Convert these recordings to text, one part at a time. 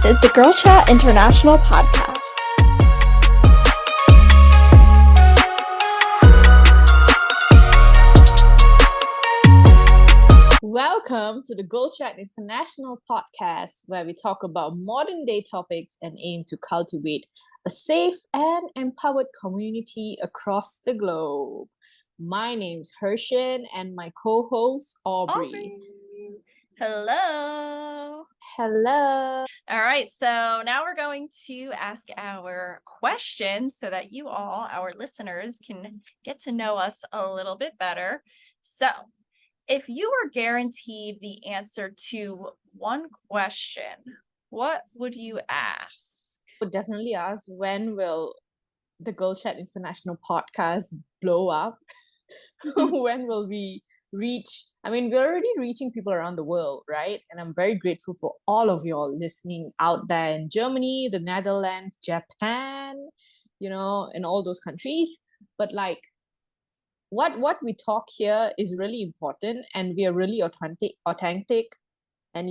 is the Girl Chat International podcast. Welcome to the Girl Chat International podcast, where we talk about modern day topics and aim to cultivate a safe and empowered community across the globe. My name's Hershin and my co-host Aubrey. Hello. Hello. All right, so now we're going to ask our questions so that you all, our listeners, can get to know us a little bit better. So, if you were guaranteed the answer to one question, what would you ask? I would definitely ask, when will the Girl Chat International podcast blow up? When will we reach? I mean, we're already reaching people around the world, right? And I'm very grateful for all of y'all listening out there in Germany, the Netherlands, Japan, in all those countries. But like, what we talk here is really important, and we are really authentic, and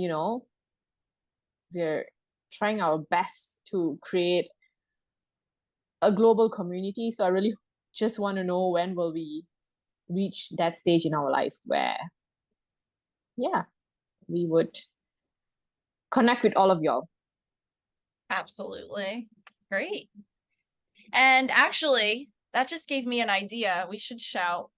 we're trying our best to create a global community. So I really just want to know, when will we reach that stage in our life where we would connect with all of y'all. Absolutely. Great. And actually, that just gave me an idea. We should shout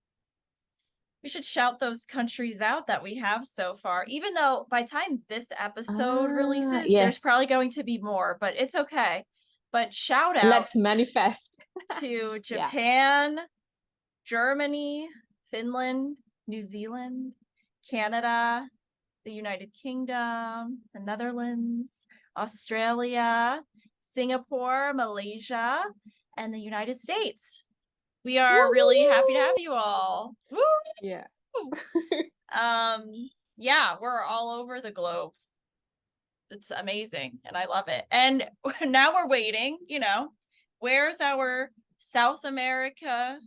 those countries out that we have so far, even though by the time this episode releases, there's probably going to be more, but it's okay. But shout out. Let's manifest. To Japan, Germany, Finland, New Zealand, Canada, the United Kingdom, the Netherlands, Australia, Singapore, Malaysia, and the United States. We are really happy to have you all. Woo! Yeah. We're all over the globe. It's amazing, and I love it. And now we're waiting, where's our South America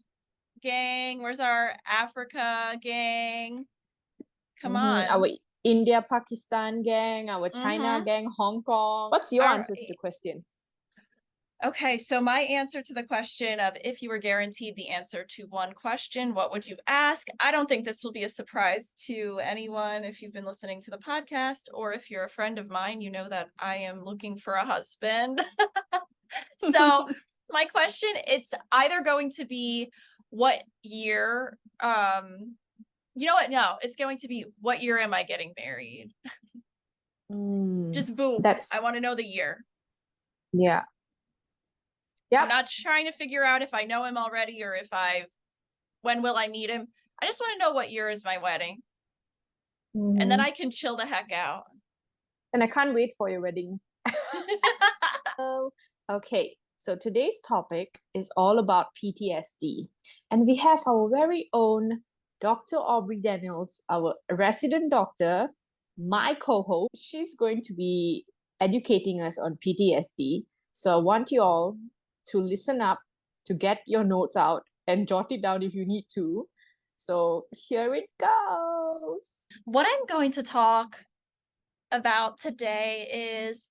gang? Where's our Africa gang? Come on. Our India, Pakistan gang, our China gang, Hong Kong. What's your answer to the question? Okay, so my answer to the question of, if you were guaranteed the answer to one question, what would you ask? I don't think this will be a surprise to anyone if you've been listening to the podcast, or if you're a friend of mine, you know that I am looking for a husband. So my question, it's either going to be what year, you know what? No, it's going to be, what year am I getting married? Just boom. I want to know the year. Yeah. I'm not trying to figure out if I know him already or when will I meet him. I just want to know what year is my wedding. And then I can chill the heck out. And I can't wait for your wedding. Okay, so today's topic is all about PTSD. And we have our very own Dr. Aubrey Daniels, our resident doctor, my co-host. She's going to be educating us on PTSD. So I want you all to listen up, to get your notes out and jot it down if you need to. So here it goes. What I'm going to talk about today is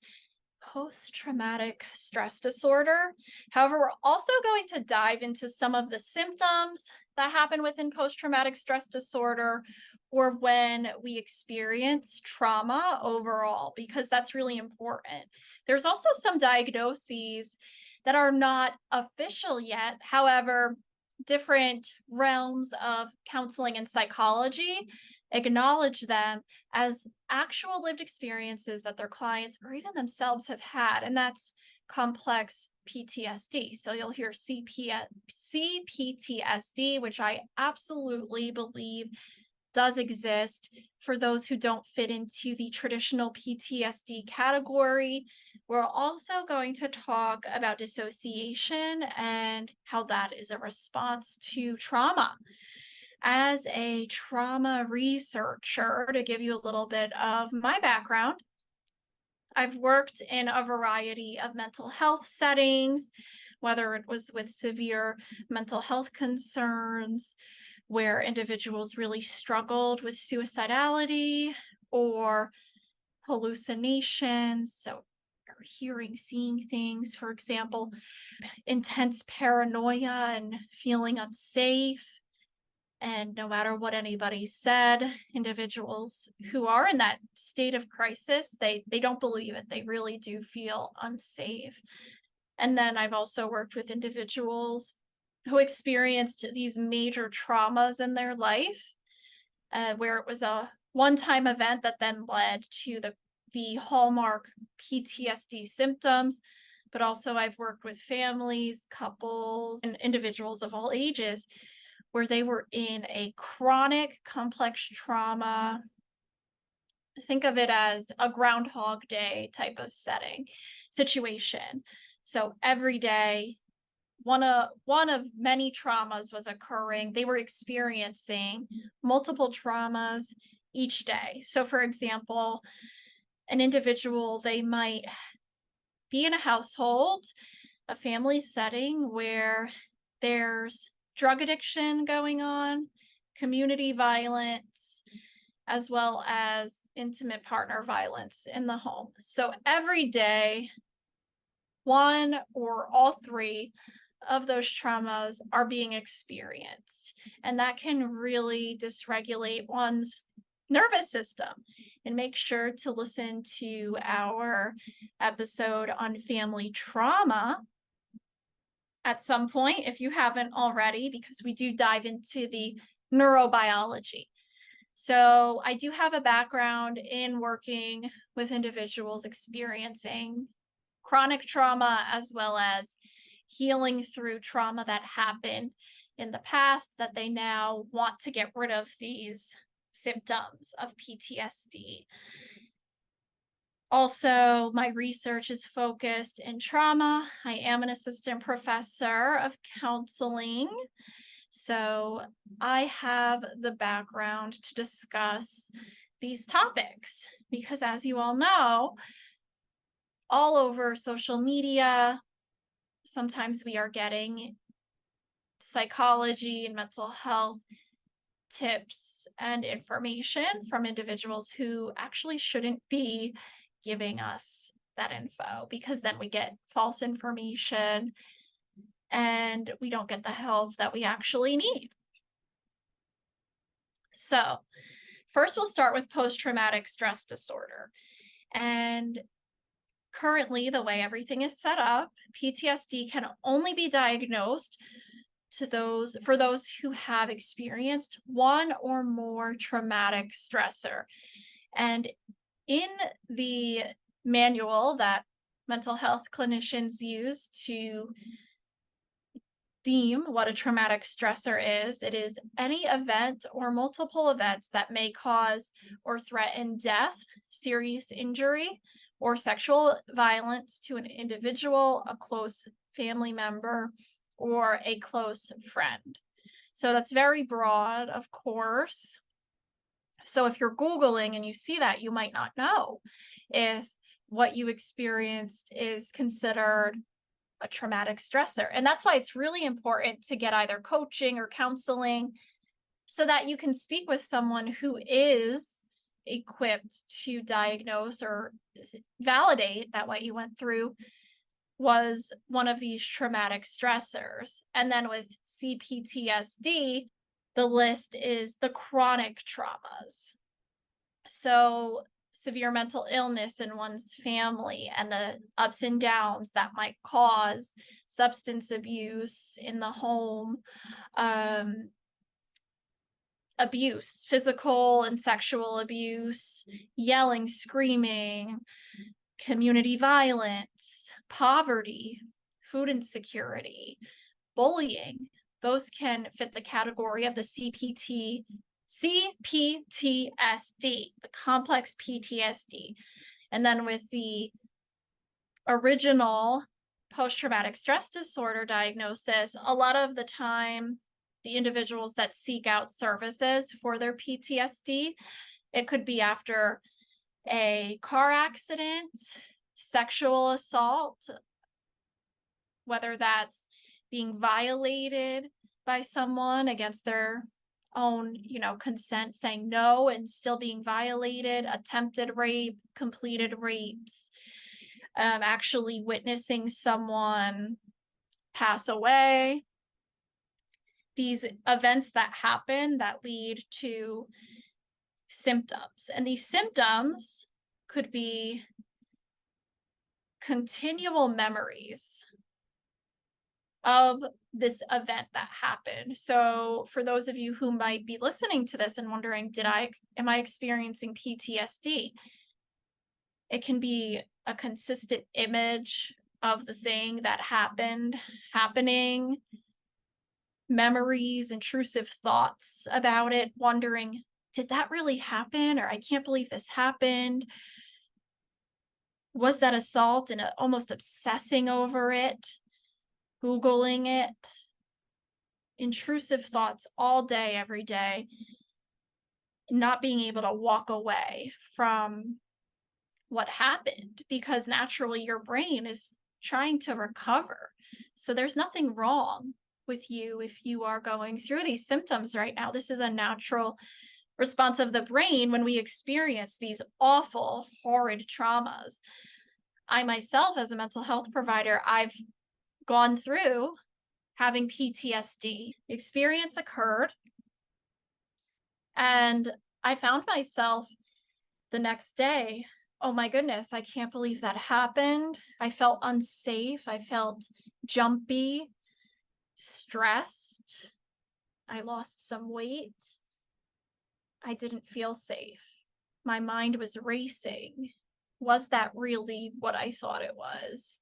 post-traumatic stress disorder. However, we're also going to dive into some of the symptoms that happen within post-traumatic stress disorder, or when we experience trauma overall, because that's really important. There's also some diagnoses that are not official yet. However, different realms of counseling and psychology acknowledge them as actual lived experiences that their clients or even themselves have had, and that's complex PTSD. So you'll hear CPTSD, which I absolutely believe does exist for those who don't fit into the traditional PTSD category. We're also going to talk about dissociation and how that is a response to trauma. As a trauma researcher, to give you a little bit of my background, I've worked in a variety of mental health settings, whether it was with severe mental health concerns, where individuals really struggled with suicidality or hallucinations, so hearing, seeing things, for example, intense paranoia and feeling unsafe. And no matter what anybody said, individuals who are in that state of crisis, they don't believe it. They really do feel unsafe. And then I've also worked with individuals who experienced these major traumas in their life, where it was a one-time event that then led to the hallmark PTSD symptoms. But also I've worked with families, couples, and individuals of all ages where they were in a chronic complex trauma. Think of it as a Groundhog Day type of situation. So every day, one of many traumas was occurring. They were experiencing multiple traumas each day. So for example, an individual, they might be in a household, a family setting where there's drug addiction going on, community violence, as well as intimate partner violence in the home. So every day, one or all three of those traumas are being experienced. And that can really dysregulate one's nervous system. And make sure to listen to our episode on family trauma at some point if you haven't already, because we do dive into the neurobiology. So I do have a background in working with individuals experiencing chronic trauma, as well as healing through trauma that happened in the past that they now want to get rid of these symptoms of PTSD. Also, my research is focused in trauma. I am an assistant professor of counseling. So I have the background to discuss these topics because, as you all know, all over social media, sometimes we are getting psychology and mental health tips and information from individuals who actually shouldn't be giving us that info, because then we get false information and we don't get the help that we actually need. So first we'll start with post-traumatic stress disorder. And currently, the way everything is set up, PTSD can only be diagnosed for those who have experienced one or more traumatic stressor. And in the manual that mental health clinicians use to deem what a traumatic stressor is, it is any event or multiple events that may cause or threaten death, serious injury, or sexual violence to an individual, a close family member, or a close friend. So that's very broad, of course. So if you're Googling and you see that, you might not know if what you experienced is considered a traumatic stressor. And that's why it's really important to get either coaching or counseling so that you can speak with someone who is equipped to diagnose or validate that what you went through was one of these traumatic stressors. And then with CPTSD, the list is the chronic traumas. So severe mental illness in one's family and the ups and downs that might cause substance abuse in the home, abuse, physical and sexual abuse, yelling, screaming, community violence, poverty, food insecurity, bullying. Those can fit the category of the CPTSD, the complex PTSD. And then with the original post-traumatic stress disorder diagnosis, a lot of the time, the individuals that seek out services for their PTSD, it could be after a car accident, sexual assault, whether that's being violated by someone against their own, consent, saying no and still being violated, attempted rape, completed rapes, actually witnessing someone pass away. These events that happen that lead to symptoms. And these symptoms could be continual memories of this event that happened. So for those of you who might be listening to this and wondering, am I experiencing PTSD? It can be a consistent image of the thing that happening, memories, intrusive thoughts about it, wondering, did that really happen? Or I can't believe this happened. Was that assault? And almost obsessing over it, Googling it, intrusive thoughts all day, every day, not being able to walk away from what happened, because naturally your brain is trying to recover. So there's nothing wrong with you if you are going through these symptoms right now. This is a natural response of the brain when we experience these awful, horrid traumas. I myself, as a mental health provider, I've gone through having PTSD. The experience occurred, and I found myself the next day, oh my goodness, I can't believe that happened. I felt unsafe. I felt jumpy, stressed. I lost some weight. I didn't feel safe. My mind was racing. Was that really what I thought it was?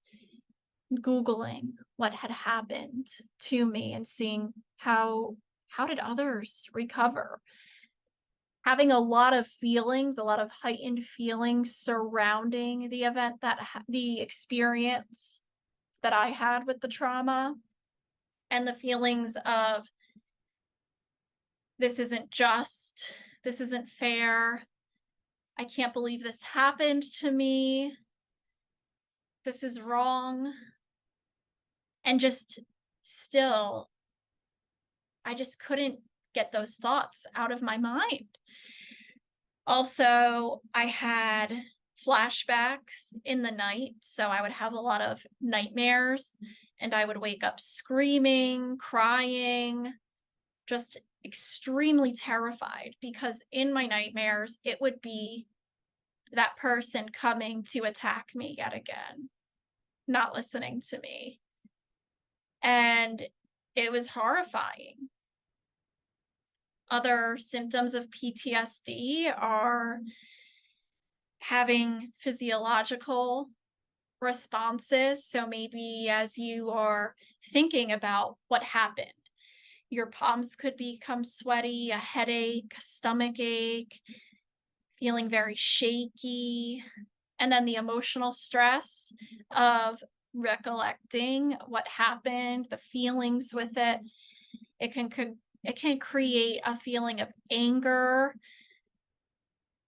Googling what had happened to me and seeing how did others recover? Having a lot of feelings, a lot of heightened feelings surrounding the event, the experience that I had with the trauma, and the feelings of, this isn't just, this isn't fair, I can't believe this happened to me, this is wrong. And just still, I just couldn't get those thoughts out of my mind. Also, I had flashbacks in the night, so I would have a lot of nightmares, and I would wake up screaming, crying, just extremely terrified, because in my nightmares, it would be that person coming to attack me yet again, not listening to me. And it was horrifying. Other symptoms of PTSD are having physiological responses. So maybe as you are thinking about what happened, your palms could become sweaty, a headache, a stomach ache, feeling very shaky. And then the emotional stress of recollecting what happened, the feelings with it. It can create a feeling of anger,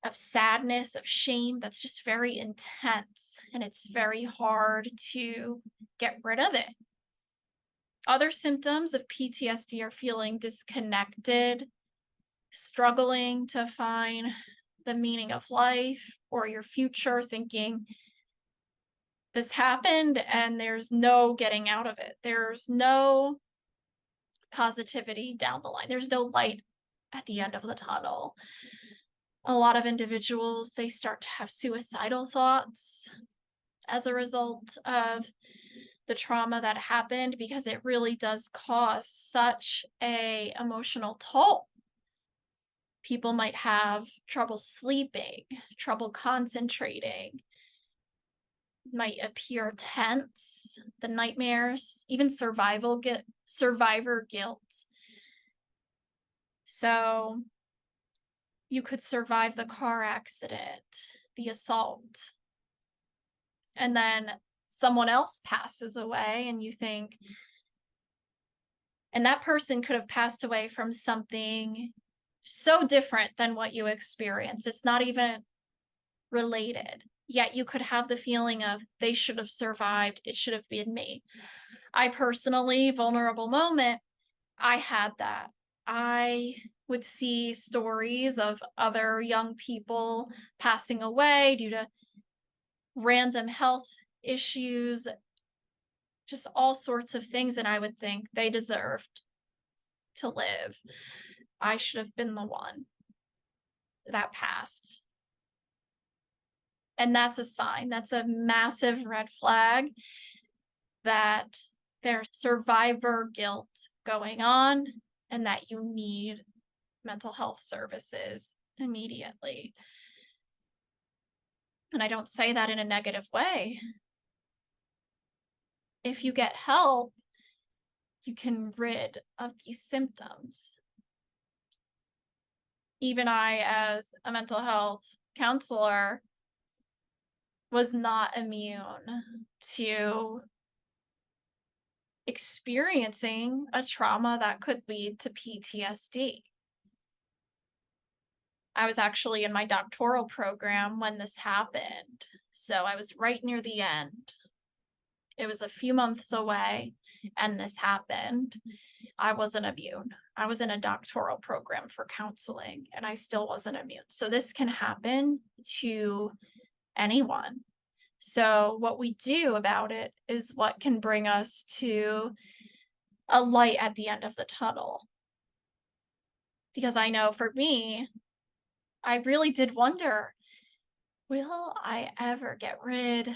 of sadness, of shame that's just very intense, and it's very hard to get rid of it. Other symptoms of PTSD are feeling disconnected, struggling to find the meaning of life or your future, thinking this happened and there's no getting out of it. There's no positivity down the line. There's no light at the end of the tunnel. A lot of individuals, they start to have suicidal thoughts as a result of the trauma that happened, because it really does cause such a emotional toll. People might have trouble sleeping, trouble concentrating, might appear tense, the nightmares, even survivor guilt. So you could survive the car accident, the assault, and then someone else passes away, and you think, and that person could have passed away from something so different than what you experienced. It's not even related. Yet you could have the feeling of, they should have survived. It should have been me. I personally, vulnerable moment, I had that. I would see stories of other young people passing away due to random health issues, just all sorts of things. And I would think they deserved to live. I should have been the one that passed. And that's a sign. That's a massive red flag that there's survivor guilt going on and that you need mental health services immediately. And I don't say that in a negative way. If you get help, you can rid of these symptoms. Even I, as a mental health counselor, was not immune to experiencing a trauma that could lead to PTSD. I was actually in my doctoral program when this happened, so I was right near the end. It was a few months away, and this happened. I wasn't immune. I was in a doctoral program for counseling, and I still wasn't immune. So this can happen to anyone. So what we do about it is what can bring us to a light at the end of the tunnel. Because I know for me, I really did wonder, will I ever get rid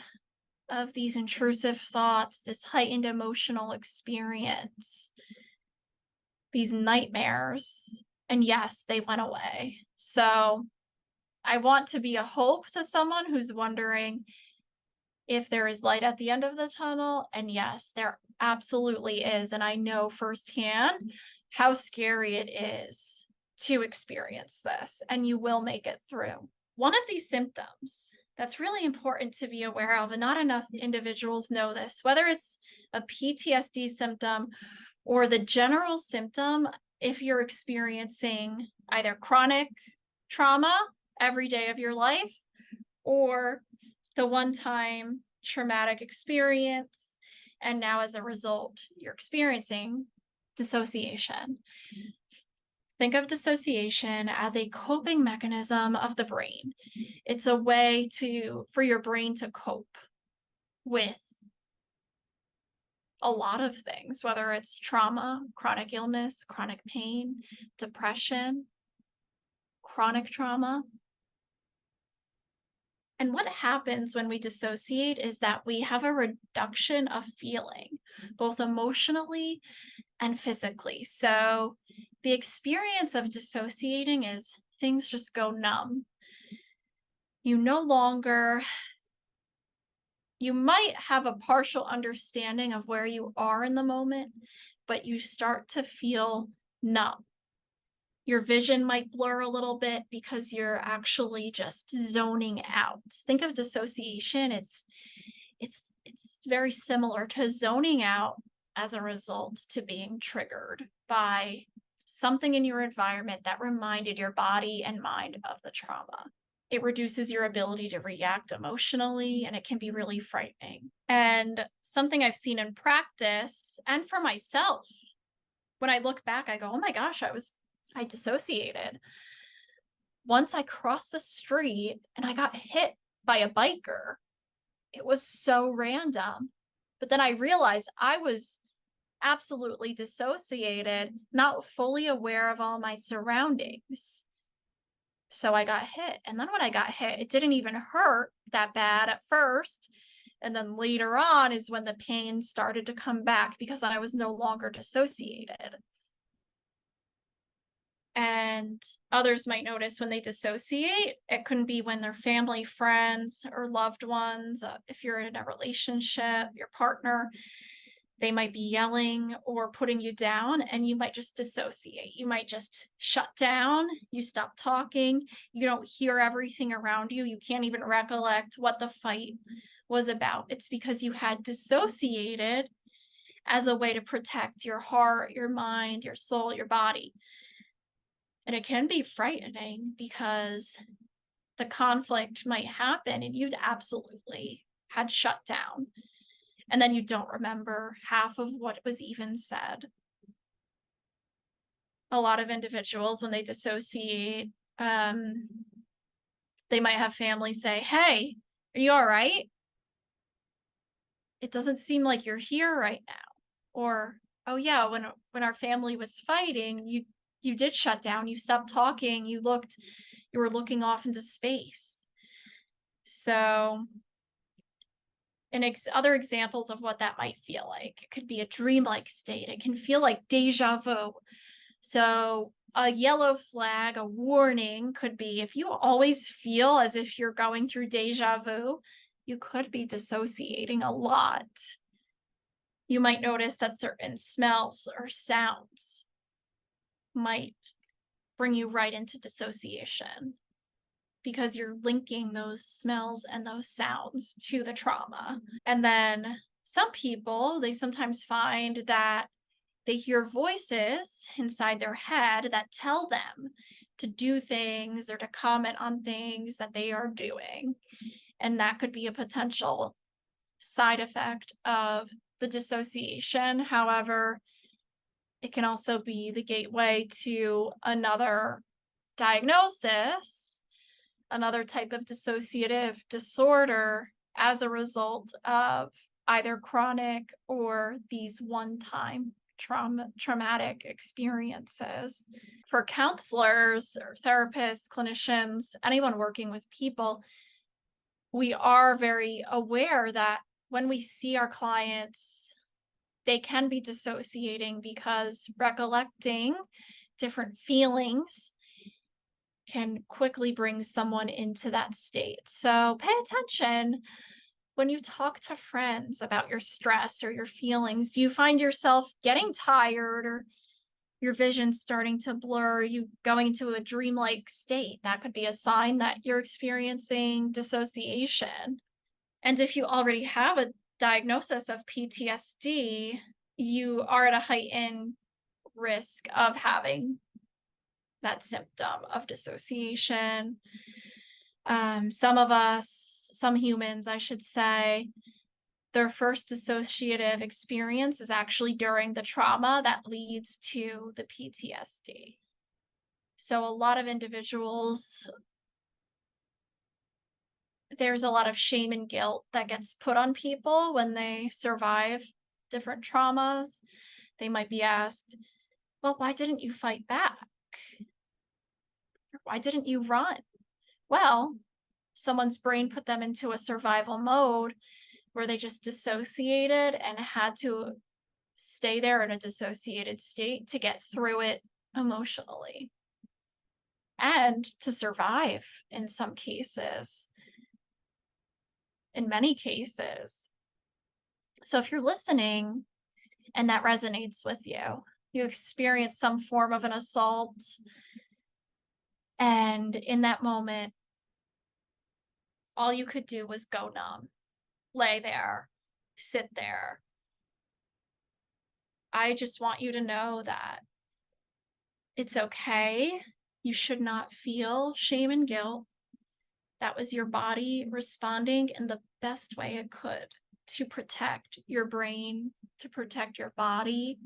of these intrusive thoughts, this heightened emotional experience, these nightmares? And yes, they went away. So I want to be a hope to someone who's wondering if there is light at the end of the tunnel. And yes, there absolutely is. And I know firsthand how scary it is to experience this, and you will make it through. One of these symptoms that's really important to be aware of, and not enough individuals know this, whether it's a PTSD symptom or the general symptom, if you're experiencing either chronic trauma every day of your life or the one-time traumatic experience, and now as a result, you're experiencing dissociation. Think of dissociation as a coping mechanism of the brain. It's a way for your brain to cope with a lot of things, whether it's trauma, chronic illness, chronic pain, depression, chronic trauma. And what happens when we dissociate is that we have a reduction of feeling, both emotionally and physically. So the experience of dissociating is things just go numb. You might have a partial understanding of where you are in the moment, but you start to feel numb. Your vision might blur a little bit because you're actually just zoning out. Think of dissociation. It's very similar to zoning out as a result to being triggered by something in your environment that reminded your body and mind of the trauma. It reduces your ability to react emotionally, and it can be really frightening. And something I've seen in practice and for myself, when I look back, I go, oh my gosh, I dissociated. Once I crossed the street and I got hit by a biker. It was so random. But then I realized I was absolutely dissociated, not fully aware of all my surroundings. So I got hit. And then when I got hit, it didn't even hurt that bad at first. And then later on is when the pain started to come back because I was no longer dissociated. And others might notice when they dissociate, it can be when their family, friends, or loved ones, if you're in a relationship, your partner, they might be yelling or putting you down, and you might just dissociate. You might just shut down. You stop talking. You don't hear everything around you. You can't even recollect what the fight was about. It's because you had dissociated as a way to protect your heart, your mind, your soul, your body. And it can be frightening because the conflict might happen and you'd absolutely had shut down. And then you don't remember half of what was even said. A lot of individuals, when they dissociate, they might have family say, hey, are you all right? it doesn't seem like you're here right now. Or, oh yeah, when our family was fighting, you did shut down, you stopped talking, you were looking off into space. So, other examples of what that might feel like, it could be a dreamlike state. It can feel like deja vu. So a yellow flag, a warning, could be if you always feel as if you're going through deja vu, you could be dissociating a lot. You might notice that certain smells or sounds might bring you right into dissociation because you're linking those smells and those sounds to the trauma. And then some people, they sometimes find that they hear voices inside their head that tell them to do things or to comment on things that they are doing. And that could be a potential side effect of the dissociation. However, it can also be the gateway to another diagnosis, another type of dissociative disorder as a result of either chronic or these one-time traumatic experiences. For counselors or therapists, clinicians, anyone working with people, we are very aware that when we see our clients, they can be dissociating because recollecting different feelings can quickly bring someone into that state. So pay attention when you talk to friends about your stress or your feelings. Do you find yourself getting tired or your vision starting to blur? Are you going into a dreamlike state? That could be a sign that you're experiencing dissociation. And if you already have a diagnosis of PTSD, you are at a heightened risk of having that symptom of dissociation. Some humans, I should say, their first dissociative experience is actually during the trauma that leads to the PTSD. So a lot of individuals, there's a lot of shame and guilt that gets put on people when they survive different traumas. They might be asked, well, why didn't you fight back? Why didn't you run? Well, someone's brain put them into a survival mode where they just dissociated and had to stay there in a dissociated state to get through it emotionally and to survive in some cases, in many cases. So if you're listening and that resonates with you, you experience some form of an assault, and in that moment, all you could do was go numb, lay there, sit there. I just want you to know that it's okay. You should not feel shame and guilt. That was your body responding in the best way it could to protect your brain, to protect your body.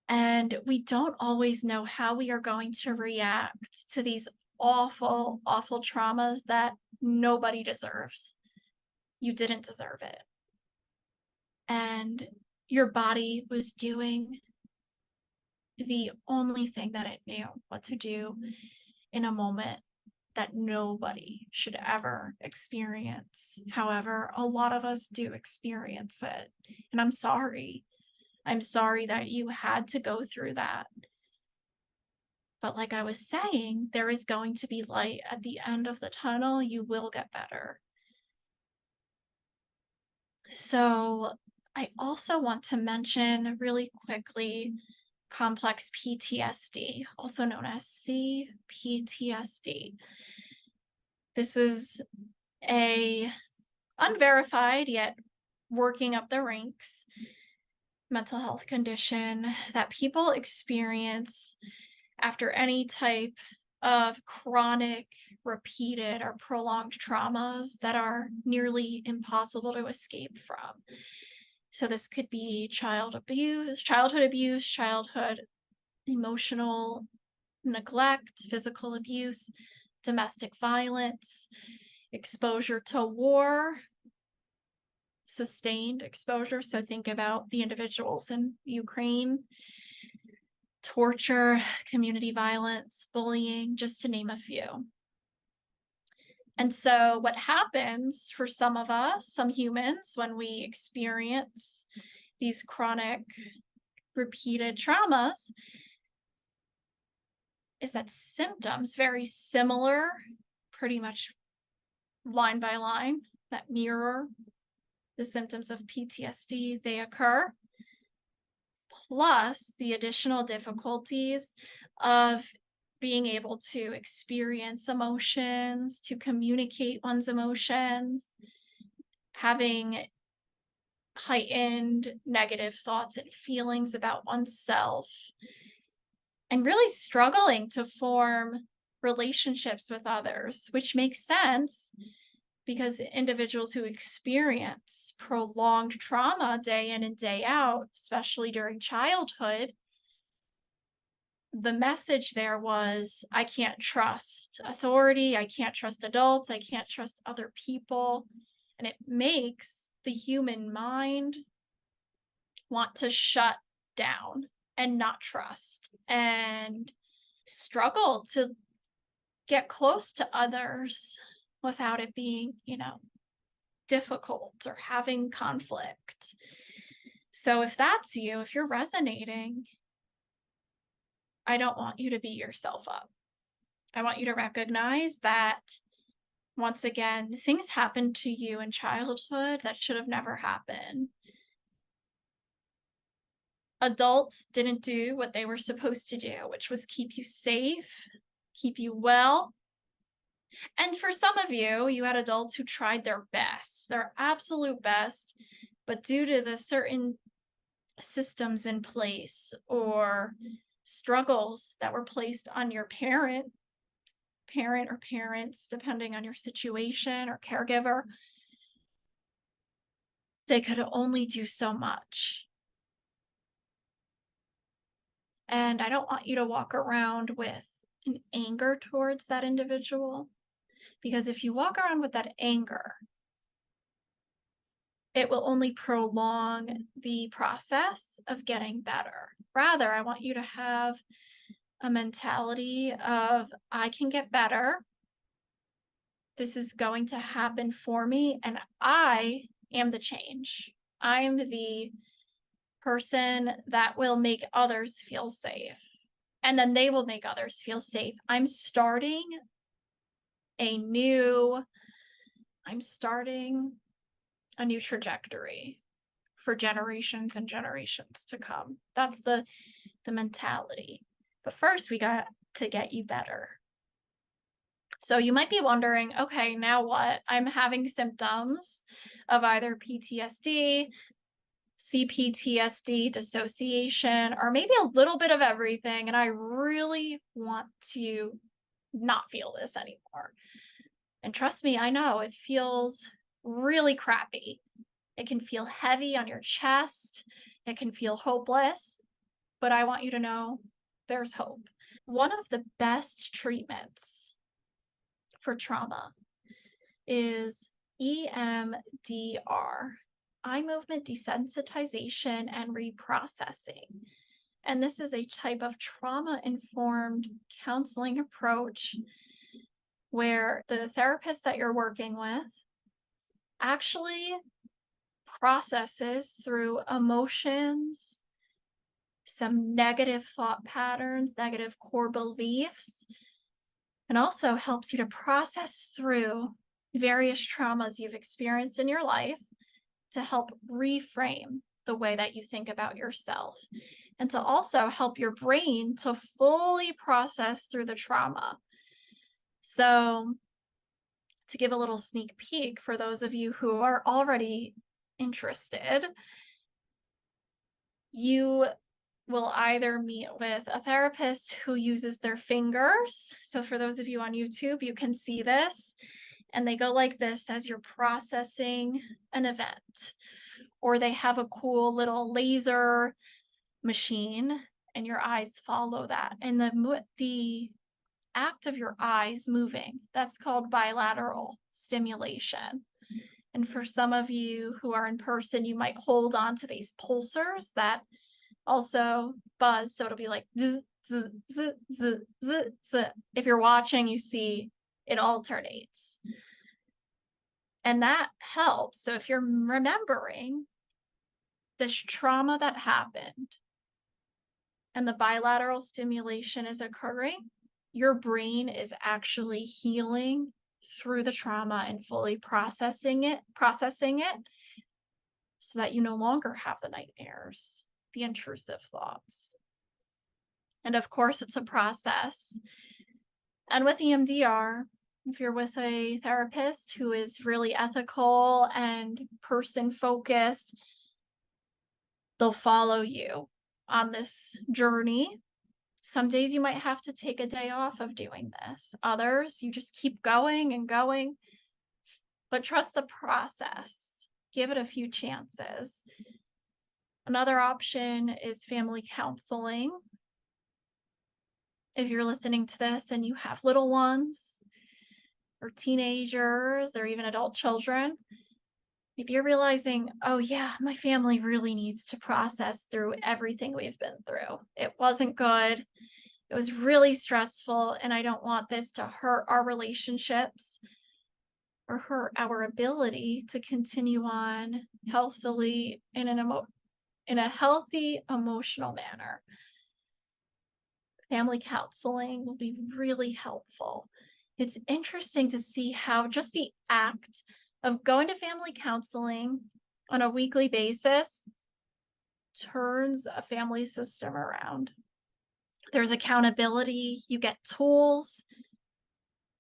And we don't always know how we are going to react to these awful, awful traumas that nobody deserves. You didn't deserve it. And your body was doing the only thing that it knew what to do in a moment that nobody should ever experience. However, a lot of us do experience it. And I'm sorry. I'm sorry that you had to go through that. But like I was saying, there is going to be light at the end of the tunnel. You will get better. So I also want to mention really quickly complex PTSD, also known as CPTSD. This is a unverified yet working up the ranks mental health condition that people experience after any type of chronic, repeated, or prolonged traumas that are nearly impossible to escape from. So this could be childhood abuse, childhood emotional neglect, physical abuse, domestic violence, exposure to war, sustained exposure. So think about the individuals in Ukraine, torture, community violence, bullying, just to name a few. And so what happens for some of us, some humans, when we experience these chronic repeated traumas, is that symptoms very similar, pretty much line by line, that mirror the symptoms of PTSD, they occur, plus the additional difficulties of being able to experience emotions, to communicate one's emotions, having heightened negative thoughts and feelings about oneself, and really struggling to form relationships with others, which makes sense because individuals who experience prolonged trauma day in and day out, especially during childhood, the message there was, I can't trust authority, I can't trust adults, I can't trust other people. And it makes the human mind want to shut down and not trust and struggle to get close to others without it being, difficult or having conflict. So if that's you, if you're resonating, I don't want you to beat yourself up. I want you to recognize that, once again, things happened to you in childhood that should have never happened. Adults didn't do what they were supposed to do, which was keep you safe, keep you well. And for some of you, you had adults who tried their best, their absolute best, but due to the certain systems in place or struggles that were placed on your parent or parents, depending on your situation, or caregiver, they could only do so much. And I don't want you to walk around with an anger towards that individual, because if you walk around with that anger, it will only prolong the process of getting better. Rather, I want you to have a mentality of, I can get better. This is going to happen for me, and I am the change. I am the person that will make others feel safe, and then they will make others feel safe. I'm starting a new trajectory for generations and generations to come. That's the mentality. But first, we got to get you better. So you might be wondering, okay, now what? I'm having symptoms of either PTSD, CPTSD, dissociation, or maybe a little bit of everything, and I really want to not feel this anymore. And trust me, I know it feels really crappy. It can feel heavy on your chest. It can feel hopeless, but I want you to know there's hope. One of the best treatments for trauma is EMDR, eye movement desensitization and reprocessing. And this is a type of trauma-informed counseling approach where the therapist that you're working with actually processes through emotions, some negative thought patterns, negative core beliefs, and also helps you to process through various traumas you've experienced in your life to help reframe the way that you think about yourself, and to also help your brain to fully process through the trauma. So, to give a little sneak peek for those of you who are already interested, you will either meet with a therapist who uses their fingers. So for those of you on YouTube, you can see this, and they go like this as you're processing an event. Or they have a cool little laser machine and your eyes follow that. And the act of your eyes moving, that's called bilateral stimulation. And for some of you who are in person, you might hold on to these pulsers that also buzz. So it'll be like zzz, zzz, zzz, zzz, zzz, zzz. If you're watching, you see it alternates. And that helps. So if you're remembering this trauma that happened and the bilateral stimulation is occurring, your brain is actually healing through the trauma and fully processing it so that you no longer have the nightmares, the intrusive thoughts. And of course, it's a process. And with EMDR, if you're with a therapist who is really ethical and person focused, they'll follow you on this journey. Some days you might have to take a day off of doing this. Others, you just keep going and going, but trust the process. Give it a few chances. Another option is family counseling. If you're listening to this and you have little ones or teenagers or even adult children, maybe you're realizing, oh yeah, my family really needs to process through everything we've been through. It wasn't good. It was really stressful, and I don't want this to hurt our relationships or hurt our ability to continue on healthily in a healthy emotional manner. Family counseling will be really helpful. It's interesting to see how just the act of going to family counseling on a weekly basis turns a family system around. There's accountability, you get tools,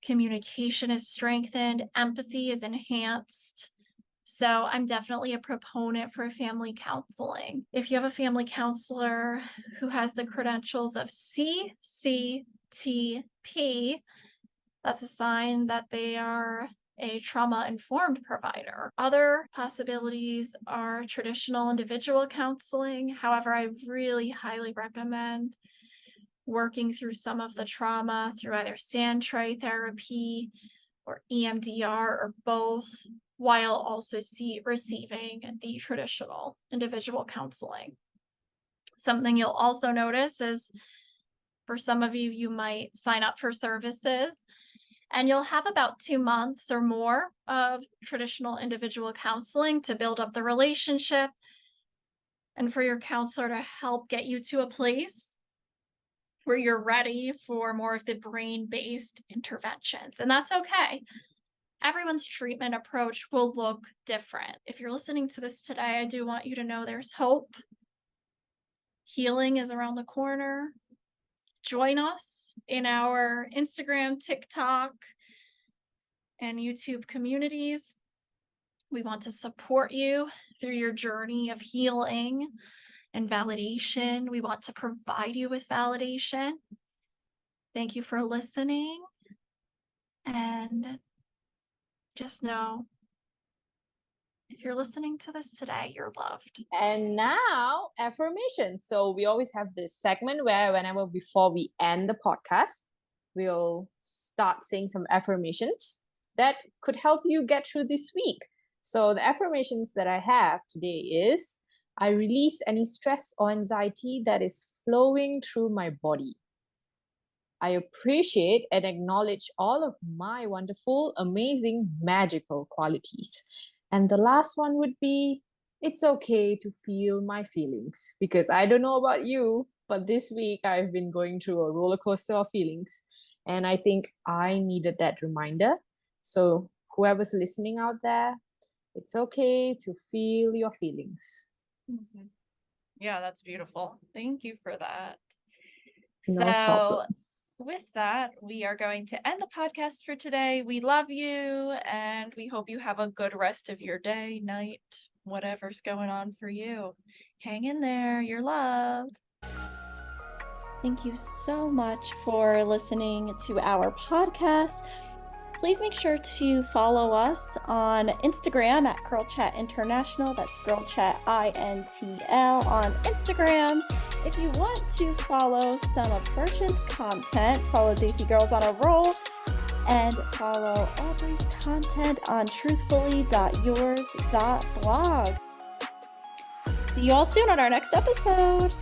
communication is strengthened, empathy is enhanced. So I'm definitely a proponent for family counseling. If you have a family counselor who has the credentials of CCTP, that's a sign that they are a trauma-informed provider. Other possibilities are traditional individual counseling. However, I really highly recommend working through some of the trauma through either sand tray therapy or EMDR or both, while also receiving the traditional individual counseling. Something you'll also notice is for some of you, you might sign up for services and you'll have about 2 months or more of traditional individual counseling to build up the relationship and for your counselor to help get you to a place where you're ready for more of the brain-based interventions. And that's okay. Everyone's treatment approach will look different. If you're listening to this today, I do want you to know there's hope. Healing is around the corner. Join us in our Instagram, TikTok, and YouTube communities. We want to support you through your journey of healing and validation. We want to provide you with validation. Thank you for listening. And just know, if you're listening to this today, you're loved. And now, affirmations. So we always have this segment where before we end the podcast, we'll start saying some affirmations that could help you get through this week. So the affirmations that I have today is, I release any stress or anxiety that is flowing through my body. I appreciate and acknowledge all of my wonderful, amazing, magical qualities. And the last one would be, it's okay to feel my feelings. Because I don't know about you, but this week I've been going through a roller coaster of feelings. And I think I needed that reminder. So whoever's listening out there, it's okay to feel your feelings. Mm-hmm. Yeah, that's beautiful. Thank you for that. No problem. With that, we are going to end the podcast for today. We love you, and we hope you have a good rest of your day, night, whatever's going on for you. Hang in there. You're loved. Thank you so much for listening to our podcast. Please make sure to follow us on Instagram at Girl Chat International. That's Girl Chat INTL on Instagram. If you want to follow some of Berchan's content, follow Daisy Girls on a Roll and follow Aubrey's content on truthfully.yours.blog. See you all soon on our next episode.